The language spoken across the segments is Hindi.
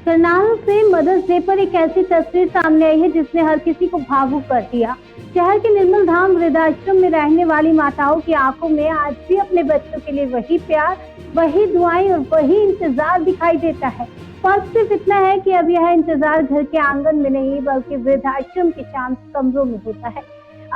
करनाल से मदर्स डे पर एक ऐसी तस्वीर सामने आई है जिसने हर किसी को भावुक कर दिया। शहर के निर्मल धाम वृद्धाश्रम में रहने वाली माताओं की आंखों में आज भी अपने बच्चों के लिए वही प्यार, वही दुआएं और वही इंतजार दिखाई देता है। फर्क सिर्फ इतना है कि अब यह इंतजार घर के आंगन में नहीं बल्कि वृद्धाश्रम के शांत कमरों में होता है।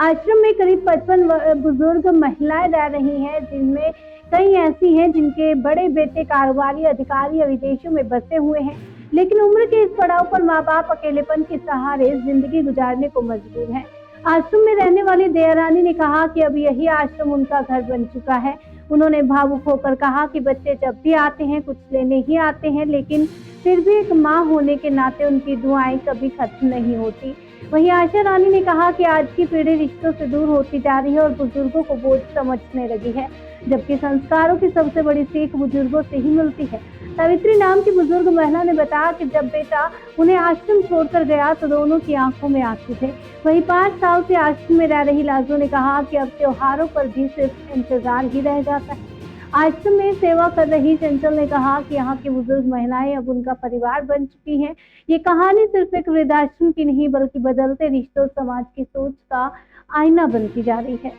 आश्रम में करीब 55 बुजुर्ग महिलाएं रह रही हैं, जिनमें कई ऐसी हैं जिनके बड़े बेटे कारोबारी अधिकारी या विदेशों में बसे हुए हैं, लेकिन उम्र के इस पड़ाव पर माँ बाप अकेलेपन के सहारे जिंदगी गुजारने को मजबूर हैं। आश्रम में रहने वाली दया रानी ने कहा कि अब यही आश्रम उनका घर बन चुका है। उन्होंने भावुक होकर कहा कि बच्चे जब भी आते हैं कुछ लेने ही आते हैं, लेकिन फिर भी एक माँ होने के नाते उनकी दुआएं कभी खत्म नहीं होती। वहीं आशा रानी ने कहा कि आज की पीढ़ी रिश्तों से दूर होती जा रही है और बुजुर्गों को बोझ समझने लगी है, जबकि संस्कारों की सबसे बड़ी सीख बुजुर्गों से ही मिलती है। सावित्री नाम की बुजुर्ग महिला ने बताया कि जब बेटा उन्हें आश्रम छोड़कर गया तो दोनों की आंखों में आंसू थे। वहीं 5 साल से आश्रम में रह रही लाजो ने कहा कि अब त्योहारों पर भी सिर्फ इंतजार ही रह जाता है। आश्रम में सेवा कर रही चंचल ने कहा कि यहाँ की बुजुर्ग महिलाएं अब उनका परिवार बन चुकी हैं। ये कहानी सिर्फ एक वृद्धाश्रम की नहीं बल्कि बदलते रिश्तों, समाज की सोच का आईना बनती जा रही है।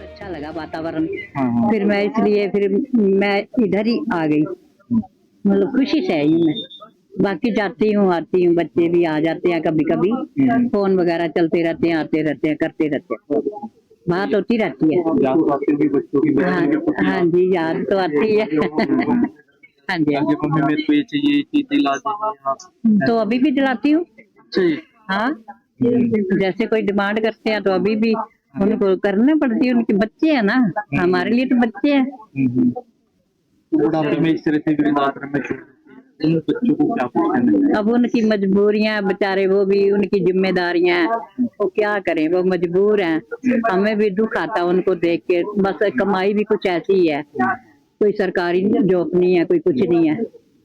अच्छा लगा वातावरण, फिर मैं इसलिए फिर मैं इधर ही आ गई। मतलब खुशी से आई हूँ मैं। बाकी जाती हूँ आती हूँ, बच्चे भी आ जाते हैं कभी कभी, फोन वगैरह चलते रहते हैं, आते रहते हैं, करते रहते हैं, बात होती रहती है। हाँ जी, याद तो आती है। हाँ जी, मम्मी मेरे को ये चाहिए, ये चीज दिला दीजिए, तो अभी भी दिलाती हूँ। हाँ, जैसे कोई डिमांड करते हैं तो अभी भी उनको करना पड़ती है, उनके बच्चे हैं ना, हमारे लिए तो बच्चे हैं। बुढ़ापे में इस तरह से वृद्धाश्रम में बच्चों को क्या पूछना। अब उनकी मजबूरियां, बेचारे वो भी, उनकी जिम्मेदारियां, वो क्या करें, वो मजबूर हैं। हमें भी दुख आता उनको देख के। बस कमाई भी कुछ ऐसी है, कोई सरकारी जॉब नहीं है, कोई कुछ नहीं है,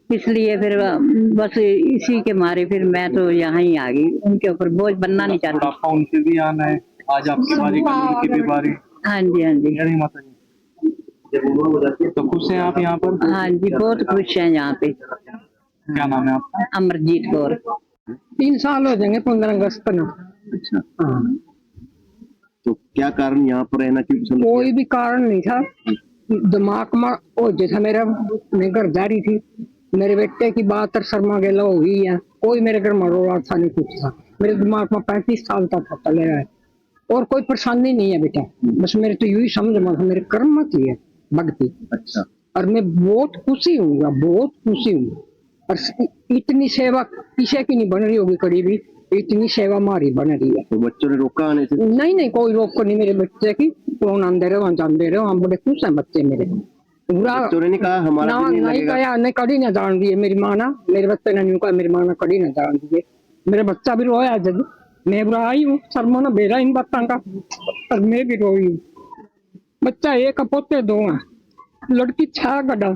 इसलिए फिर बस इसी के मारे फिर मैं तो यहाँ ही आ गई। उनके ऊपर बोझ बनना नहीं चाहती। उनसे भी आना है, आज आपकी बारी, कल की भी बारी। हाँ जी, हाँ जी, नहीं माता जी, तो खुश हैं आप यहाँ पर? हाँ जी, बहुत खुश हैं यहाँ पे। क्या नाम है आपका? अमरजीत कौर। 3 साल हो जाएंगे 15 अगस्त को। अच्छा, तो क्या कारण यहाँ पर रहना क्यों पसंद? कोई भी कारण नहीं था, दिमाग में वो जैसा मेरा, मैं घर जा रही थी, मेरे बेटे की बात शर्मा गेला हुई है, कोई मेरे घर में रोड़ा था नहीं, कुछ था मेरे दिमाग में। 35 साल तक चले रहा है और कोई परेशानी नहीं है बेटा। बस मेरे तो यही समझ में मेरे कर्म की है भक्ति। अच्छा, और मैं बहुत खुशी हूँ, बहुत खुशी हूँ। और इतनी सेवा किसी की नहीं बन रही होगी कभी भी, इतनी सेवा हमारी बन रही है। तो बच्चों ने रोका आने से? नहीं, कोई रोक नहीं मेरे बच्चे की। कौन आंदे रहे, वहाँ जानते रहे, हम बड़े खुश हैं बच्चे मेरे। पूरा बच्चों ने नहीं कहा हमारा ना, नहीं कहा, नहीं कड़ी ना जान दिए मेरी माँ ना, मेरे बच्चे ने नहीं कहा, मेरी माँ ने कड़ी ना जान दिए। मेरा बच्चा भी रोया जब मैं बुरा आई हूँ, शर्मा ना बेरा इन बातों का, और मैं भी रोई हूँ। बच्चा एक पोते 2 हैं, लड़की 6 गड्ढा,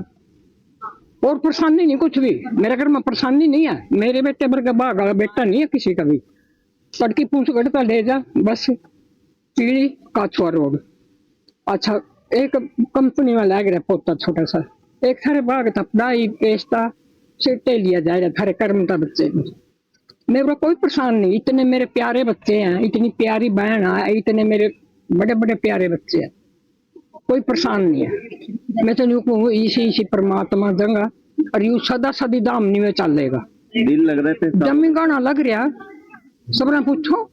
और परेशानी नहीं कुछ भी। मेरे घर में परेशानी नहीं है, मेरे बेटे पर भाग वाला बेटा नहीं है किसी का भी। लड़की पूछ गढ़ता ले जा, बस पीढ़ी काछुआ रोड। अच्छा, एक कंपनी में लग रहा पोता छोटा सा, एक थारे भाग था पढ़ाई पेशता सीटे लिया जाएगा, थारे कर्म का बच्चे। मेरे कोई परेशान नहीं, इतने मेरे प्यारे बच्चे हैं, इतनी प्यारी बहन है, इतने मेरे बड़े बड़े प्यारे बच्चे हैं, कोई परेशान नहीं है। मैं तो नहीं कहूँ इसी परमात्मा जंगा, और यू सदा सदी दामनी में चलेगा। दिल लग रहा है, जमी गाना लग रहा, सबने पूछो।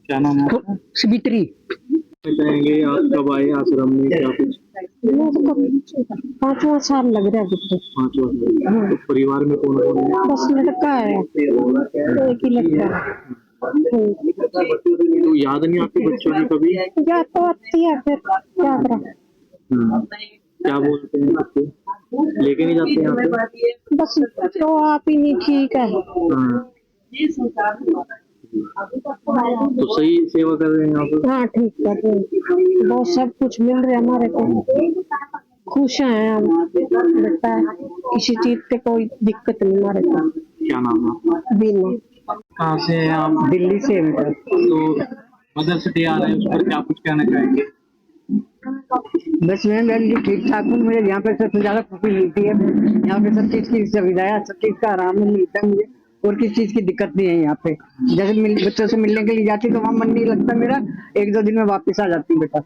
क्या नाम है? सावित्री। बताएंगे आप कब आए आश्रम में, क्या कुछ? 5वां साल लग रहा है। 5वां साल। तो परिवार में कौन कौन है? बस लड़का है, एक ही लड़का। तो याद नहीं आपके बच्चों की कभी? याद तो आती है, फिर क्या करा। क्या बोलते हैं बच्चे, लेके नहीं जाते यहाँ पे? बस तो आप ही नहीं ठीक है। तो सही सेवा कर रहे हैं यहाँ पर? हाँ, ठीक कर रहे हैं, बहुत सब कुछ मिल रहा है हमारे को, खुश हैं हम। लगता है किसी चीज से कोई दिक्कत नहीं हमारे को। क्या नाम है? बीना। कहाँ से हैं आप? दिल्ली से। तो मदर्स डे आ रहा है, उस पर क्या कुछ कहना चाहेंगे? बस मैं ठीक ठाक हूँ। मुझे यहाँ पे सबसे ज्यादा खुशी मिलती है। यहाँ पे सब चीज की सुविधा है, सब चीज का आराम मिलता है मुझे, और किसी चीज की दिक्कत नहीं है यहाँ पे। जैसे बच्चों से मिलने के लिए जाती तो वहाँ मन नहीं लगता मेरा, 1-2 दिन में वापस आ जाती बेटा।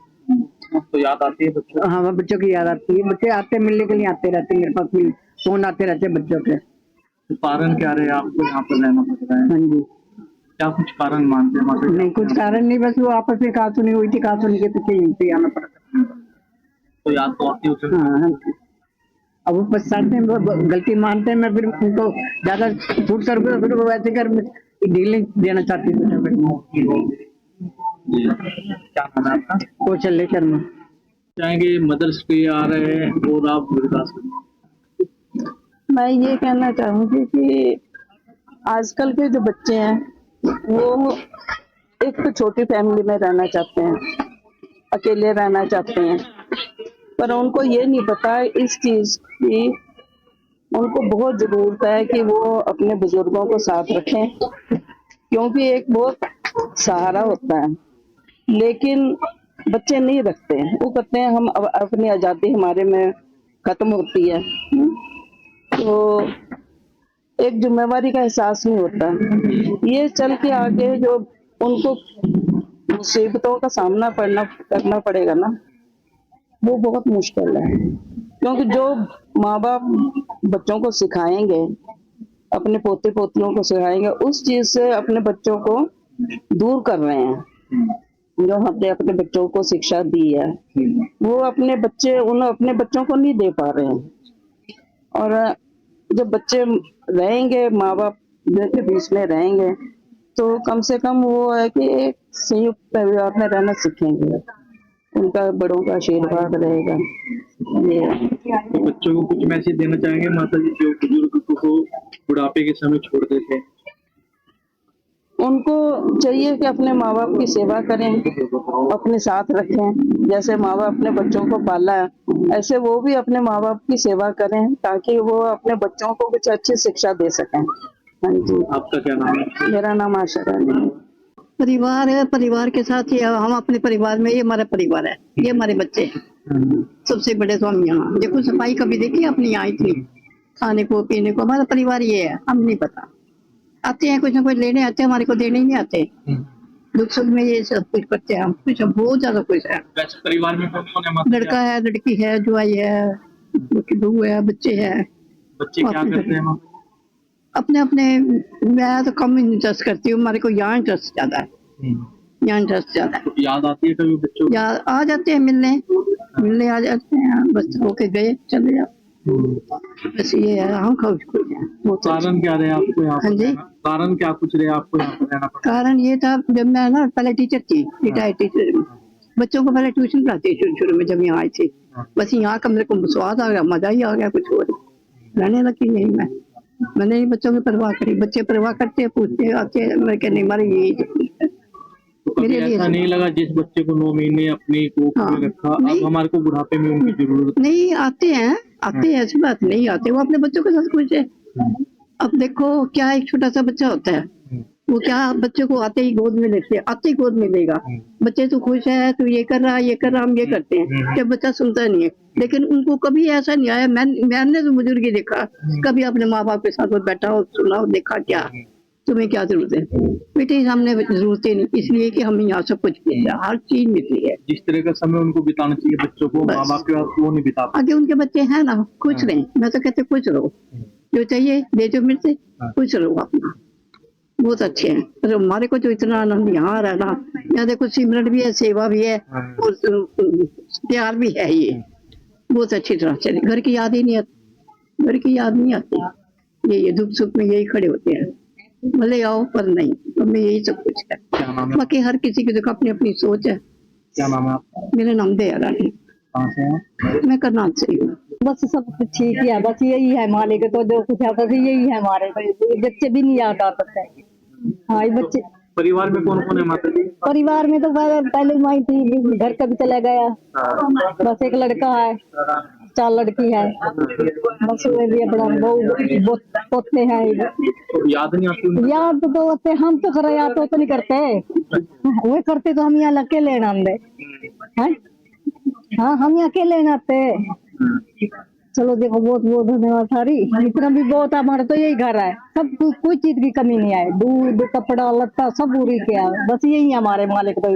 तो याद आती है बच्चों? हाँ, बच्चों की याद आती है। बच्चे आते मिलने के लिए आते रहते हैं मेरे पास, फोन आते रहते हैं बच्चों के। तो कारण क्या रहे आपको यहाँ पर रहना पड़ रहा है? हाँ जी। क्या कुछ कारण मानते हैं माता जी? नहीं, कुछ कारण नहीं, बस वो आपस में कहा सुनी हुई थी, कहा सुनी के पीछे यहीं पे आना पड़ा। तो याद तो आती है। हाँ, अब वो पछताते हैं, वो गलती मानते हैं। मैं फिर उनको ज्यादा छूट कर दूं, फिर वो वैसे कर डील नहीं देना चाहती हूँ। क्या नाम है आपका? कौशल्य शर्मा। चाहेंगे मदर्स डे आ रहे हैं और आप वृद्धाश्रम? मैं ये कहना चाहूंगी कि आजकल के जो बच्चे हैं वो एक तो छोटी फैमिली में रहना चाहते हैं, अकेले रहना चाहते हैं, पर उनको ये नहीं पता इस चीज की उनको बहुत जरूरत है कि वो अपने बुजुर्गों को साथ रखें, क्योंकि एक बहुत सहारा होता है। लेकिन बच्चे नहीं रखते हैं, वो कहते हैं हम अपनी आजादी हमारे में खत्म होती है, तो एक जिम्मेवारी का एहसास नहीं होता। ये चल के आगे जो उनको मुसीबतों का सामना करना पड़ेगा ना, वो बहुत मुश्किल है, क्योंकि जो माँ बाप बच्चों को सिखाएंगे, अपने पोते पोतियों को सिखाएंगे, उस चीज से अपने बच्चों को दूर कर रहे हैं। जो हमने अपने बच्चों को शिक्षा दी है वो अपने बच्चों को नहीं दे पा रहे हैं। और जब बच्चे रहेंगे माँ बाप के बीच में रहेंगे तो कम से कम वो है कि एक संयुक्त परिवार में रहना सीखेंगे, उनका बड़ों का आशीर्वाद रहेगा। ये तो बच्चों को कुछ मैसेज देना चाहेंगे माता जी जो बुजुर्ग को बुढ़ापे के समय छोड़ देते हैं? उनको चाहिए कि अपने माँ बाप की सेवा करें, अपने साथ रखें। जैसे माँ बाप अपने बच्चों को पाला है, ऐसे वो भी अपने माँ बाप की सेवा करें ताकि वो अपने बच्चों को कुछ अच्छी शिक्षा दे सकें। हाँ जी। आपका क्या नाम है? मेरा नाम आशा रानी है। परिवार है, परिवार के साथ ही हम अपने परिवार में, ये हमारा परिवार है, ये हमारे बच्चे हैं। सबसे बड़े तो हम यहाँ देखो, सफाई कभी देखी अपनी यहाँ इतनी, खाने को पीने को, हमारा परिवार ये है। हम नहीं पता, आते हैं कुछ ना कुछ लेने आते हैं, हमारे को देने ही नहीं आते। दुख सुख में ये सब कुछ करते हैं हम, कुछ बहुत ज्यादा कुछ है। वैसे परिवार में कौन कौन है माता जी? लड़का है, लड़की है, जुआई है, बहू है, बच्चे हैं। बच्चे क्या करते हैं माता जी? अपने अपने, मैं तो कम इंटरेस्ट करती हूँ, हमारे को यहाँ इंटरेस्ट ज्यादा है, यहाँ इंटरेस्ट ज्यादा है। तो याद आती है कभी बच्चों को? या आ जाते हैं मिलने आ जाते हैं, बस होके गए चले जाओ, बस ये है। हम खुश हैं। कारण क्या रहे आपको यहाँ हाँ पर जी। रहना? कारण क्या कुछ रहे आपको यहाँ पर रहना पड़ा? कारण ये था, जब मैं ना पहले टीचर थी, रिटायर्ड टीचर, बच्चों को पहले ट्यूशन पढ़ाती थी शुरू में जब यहाँ आई थी। बस यहाँ का मेरे को स्वाद आ गया, मजा ही आ गया, कुछ और रहने लगी यही। मैंने ही बच्चों की परवाह करी, बच्चे परवाह करते हैं, पूछते आते हैं, मैं कहने हमारे यही तो कभी ऐसा नहीं लगा जिस बच्चे को 9 महीने अपनी कोख में रखा, अब हमारे को बुढ़ापे में उनकी जरूरत? नहीं, आते हैं, ऐसी बात नहीं, आते वो अपने बच्चों के साथ खुश है। अब देखो क्या, एक छोटा सा बच्चा होता है, वो क्या बच्चे को आते ही गोद में लेते, आते ही गोद में लेगा। बच्चे तो खुश है, तो ये कर रहा, हम ये करते हैं, जब बच्चा सुनता नहीं है। लेकिन उनको कभी ऐसा नहीं आया, मैंने तो बुजुर्ग ही देखा, कभी अपने माँ बाप के साथ बैठा हो, सुना हो, देखा क्या तुम्हें क्या जरूरत है बेटे, सामने जरूरतें नहीं, इसलिए कि हमें यहाँ सब कुछ मिल रहा है, हर चीज मिल रही है। जिस तरह का समय उनको बिताना चाहिए बच्चों को, माँ बाप के पास वो नहीं बिता पाते। आगे उनके बच्चे हैं ना, खुश रहें। मैं तो कहते खुश रहो, जो चाहिए दे जो मिलते, खुश रहो अपना, बहुत अच्छे हैं। पर हमारे को जो इतना आनंद यहाँ रहना, यहाँ देखो सिमरन भी है, सेवा भी है, और प्यार भी है, ये बहुत अच्छी तरह चले। घर की याद ही नहीं आती, घर की याद नहीं आती। ये दुख सुख में यही खड़े होते हैं, भले आओ पर नहीं, हमें यही सब कुछ है। क्या नाम है? बाकी हर किसी की देखो अपनी अपनी सोच है। क्या नाम है आपका? मेरा नाम दया रानी, कहाँ से हैं? मैं करनाल से हूँ। बस सब कुछ ठीक ही है, बस यही है मालिक तो जो कुछ आता था यही है हमारे, बच्चे भी नहीं याद आता था। हाँ, ये बच्चे परिवार में कौन कौन है माता जी? परिवार में तो पहले माई थी, घर का भी चला गया, बस एक लड़का है, चार लड़की है, बस वे भी अपना बहू पोते हैं। तो याद नहीं आती उनको? याद तो होते, हम तो करे याद तो नहीं करते, वो करते तो हम यहाँ अकेले लेना आते हैं। हाँ, हम यहाँ अकेले लेना आते। चलो देखो, बहुत बहुत धन्यवाद सारी, इतना भी बहुत, हमारा तो यही घर है, सब कोई चीज की कमी नहीं है, दूध कपड़ा लत्ता सब पूरी किया, बस यही हमारे मालिक। तो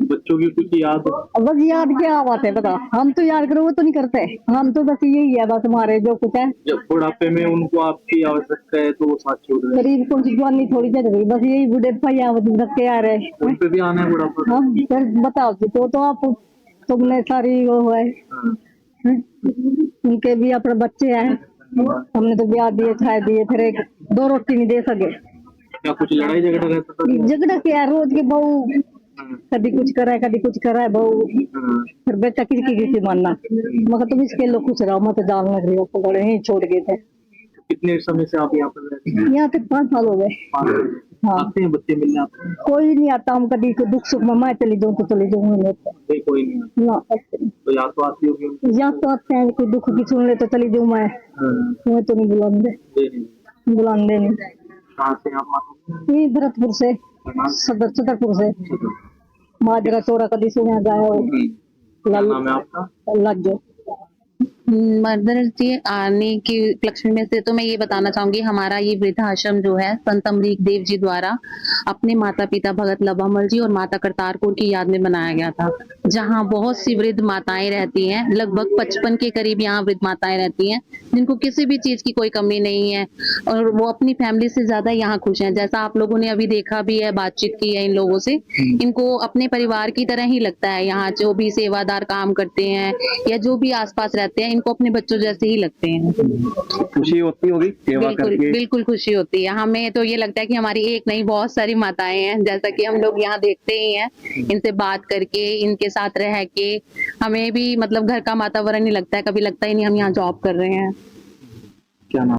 बच्चों की कुछ याद? बस याद क्या बात है, बता, हम तो याद करो वो तो नहीं करते, हम तो बस यही है, बस हमारे जो कुछ है। जब बुढ़ापे में उनको आपकी आवश्यकता है तो वो साथ छोड़ रहे हैं। गरीब कौन सी जवानी थोड़ी चल रही, बस यही बूढ़े भैया रख के आ रहे। उन पे भी आना है बुढ़ापा? हम फिर बताओ जी, तो आप तुमने सारी वो है, उनके भी अपने बच्चे हैं, हमने तो ब्याह दिए खाए दिए, फिर एक दो रोटी नहीं दे सके। क्या कुछ लड़ाई झगड़ा रहता था? झगड़ा क्या, रोज के बहू कभी कुछ करा है, कभी कुछ करा है बहू, फिर बेटा किसी मानना, मगर तुम इसके लोग कुछ रहो मत, जान लग रही हो, पकड़े ही छोड़ गए थे। कितने समय से आप यहाँ पर रहते हैं? यहाँ तक 5 साल हो गए। हाँ, आते हैं बच्चे मिलने आते हैं? कोई नहीं आता, हम कभी दुख सुख में मैं चली जाऊँ तो चली जाऊँ, कोई नहीं आता। ना तो याद तो आती होगी उनकी? यहाँ तो आते हैं, कोई दुख की सुन ले तो चली जाऊँ मैं तो नहीं बुलाते नहीं। कहाँ से आप आते हैं? ये भरतपुर से, छतरपुर से, माजरा चोरा कभी सुना जाए हो, क्या नाम है आपका? लज्जो। मदर जी आने के उपलक्ष्य में से तो मैं ये बताना चाहूंगी, हमारा ये वृद्धाश्रम जो है संत अमरीक देव जी द्वारा अपने माता पिता भगत लबामल जी और माता करतारपुर की याद में बनाया गया था, जहाँ बहुत सी वृद्ध माताएं रहती हैं, लगभग 55 के करीब यहाँ वृद्ध माताएं रहती हैं, जिनको किसी भी चीज की कोई कमी नहीं है और वो अपनी फैमिली से ज्यादा यहाँ खुश हैं। जैसा आप लोगों ने अभी देखा भी है, बातचीत की है इन लोगों से, इनको अपने परिवार की तरह ही लगता है। यहाँ जो भी सेवादार काम करते हैं या जो भी आसपास रहते हैं, इनको अपने बच्चों जैसे ही लगते हैं। खुशी होती होगी सेवा बिल्कुल करके? बिल्कुल खुशी होती है, हमें तो ये लगता है कि हमारी एक नहीं बहुत सारी माताएं हैं, जैसा कि हम लोग यहाँ देखते ही हैं, इनसे बात करके इनके साथ रह के हमें भी मतलब घर का वातावरण ही लगता है, कभी लगता ही नहीं हम यहाँ जॉब कर रहे हैं। क्या नाम?